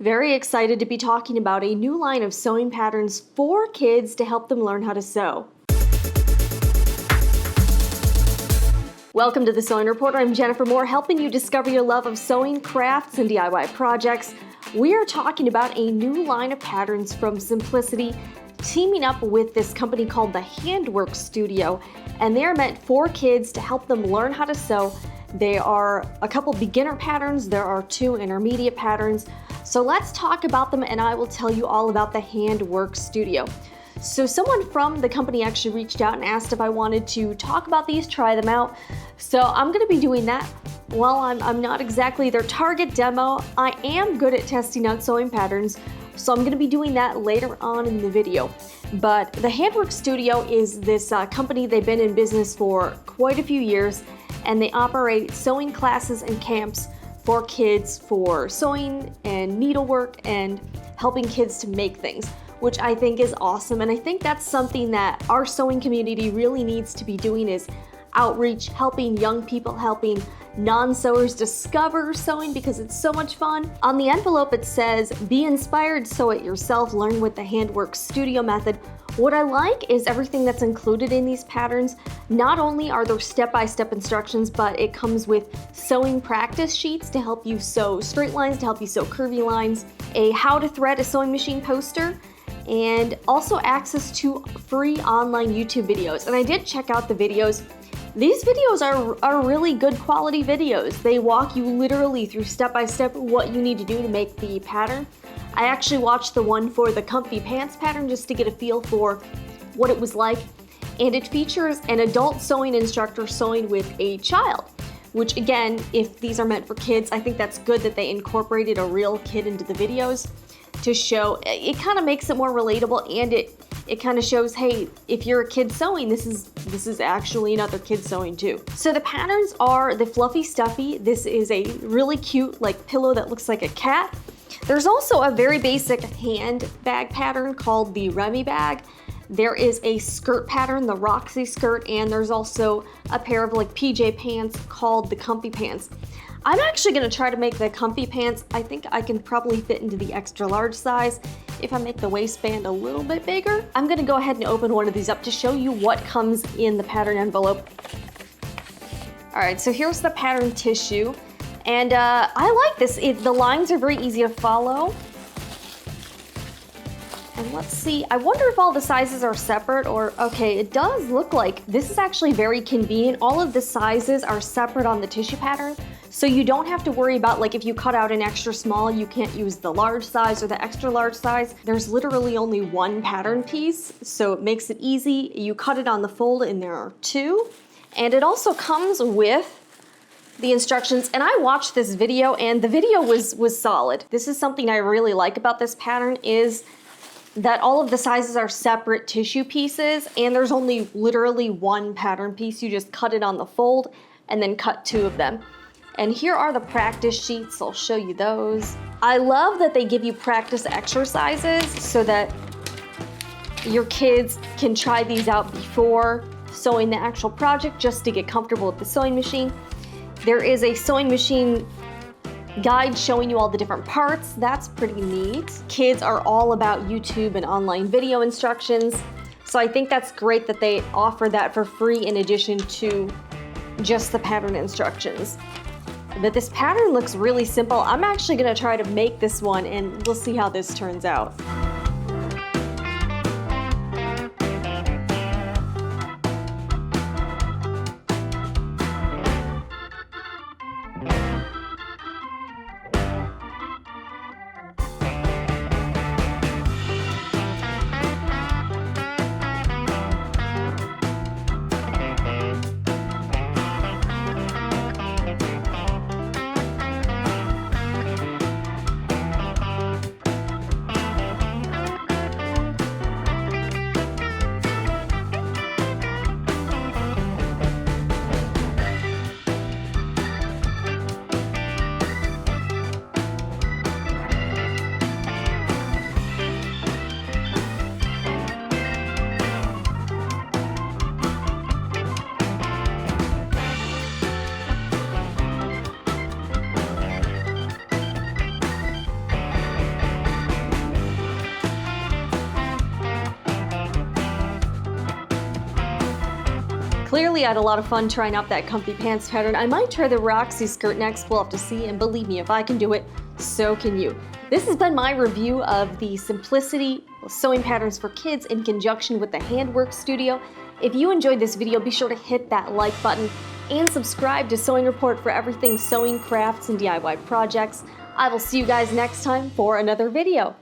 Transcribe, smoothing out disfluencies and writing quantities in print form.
Very excited to be talking about a new line of sewing patterns for kids to help them learn how to sew. Welcome to the Sewing Report. I'm Jennifer Moore, helping you discover your love of sewing, crafts, and DIY projects. We are talking about a new line of patterns from Simplicity, teaming up with this company called the Handwork Studio, and they're meant for kids to help them learn how to sew. There are a couple beginner patterns, there are 2 intermediate patterns. So let's talk about them and I will tell you all about the Handwork Studio. So someone from the company actually reached out and asked if I wanted to talk about these, try them out. So I'm gonna be doing that. While I'm not exactly their target demo, I am good at testing out sewing patterns. So I'm gonna be doing that later on in the video. But the Handwork Studio is this company. They've been in business for quite a few years, and they operate sewing classes and camps for kids for sewing and needlework and helping kids to make things, which I think is awesome. And I think that's something that our sewing community really needs to be doing, is outreach, helping young people, helping non-sewers discover sewing because it's so much fun. On the envelope it says, "Be inspired, sew it yourself, learn with the Handwork Studio method." What I like is everything that's included in these patterns. Not only are there step-by-step instructions, but it comes with sewing practice sheets to help you sew straight lines, to help you sew curvy lines, a how to thread a sewing machine poster, and also access to free online YouTube videos. And I did check out the videos. These videos are really good quality videos. They walk you literally through step-by-step what you need to do to make the pattern. I actually watched the one for the comfy pants pattern just to get a feel for what it was like. And it features an adult sewing instructor sewing with a child, which again, if these are meant for kids, I think that's good that they incorporated a real kid into the videos to show. It kind of makes it more relatable, and it kind of shows, hey, if you're a kid sewing, this is actually another kid sewing too. So the patterns are the fluffy Stuffy. This is a really cute like pillow that looks like a cat. There's also a very basic handbag pattern called the Remy Bag. There is a skirt pattern, the Roxy skirt, and there's also a pair of like PJ pants called the comfy pants. I'm actually gonna try to make the comfy pants. I think I can probably fit into the extra large size if I make the waistband a little bit bigger. I'm gonna go ahead and open one of these up to show you what comes in the pattern envelope. All right, so here's the pattern tissue. And I like this. The lines are very easy to follow. And let's see, I wonder if all the sizes are separate or, okay, it does look like this is actually very convenient. All of the sizes are separate on the tissue pattern. So you don't have to worry about, like, if you cut out an extra small, you can't use the large size or the extra large size. There's literally only one pattern piece, so it makes it easy. You cut it on the fold and there are 2. And it also comes with the instructions, and I watched this video and the video was solid. This is something I really like about this pattern, is that all of the sizes are separate tissue pieces and there's only literally one pattern piece. You just cut it on the fold and then cut 2 of them. And here are the practice sheets. I'll show you those. I love that they give you practice exercises so that your kids can try these out before sewing the actual project, just to get comfortable with the sewing machine. There is a sewing machine guide showing you all the different parts. That's pretty neat. Kids are all about YouTube and online video instructions. So I think that's great that they offer that for free in addition to just the pattern instructions. But this pattern looks really simple. I'm actually gonna try to make this one and we'll see how this turns out. Clearly I had a lot of fun trying out that comfy pants pattern. I might try the Roxy skirt next, we'll have to see, and believe me, if I can do it, so can you. This has been my review of the Simplicity sewing patterns for kids in conjunction with the Handwork Studio. If you enjoyed this video, be sure to hit that like button and subscribe to Sewing Report for everything sewing, crafts, and DIY projects. I will see you guys next time for another video.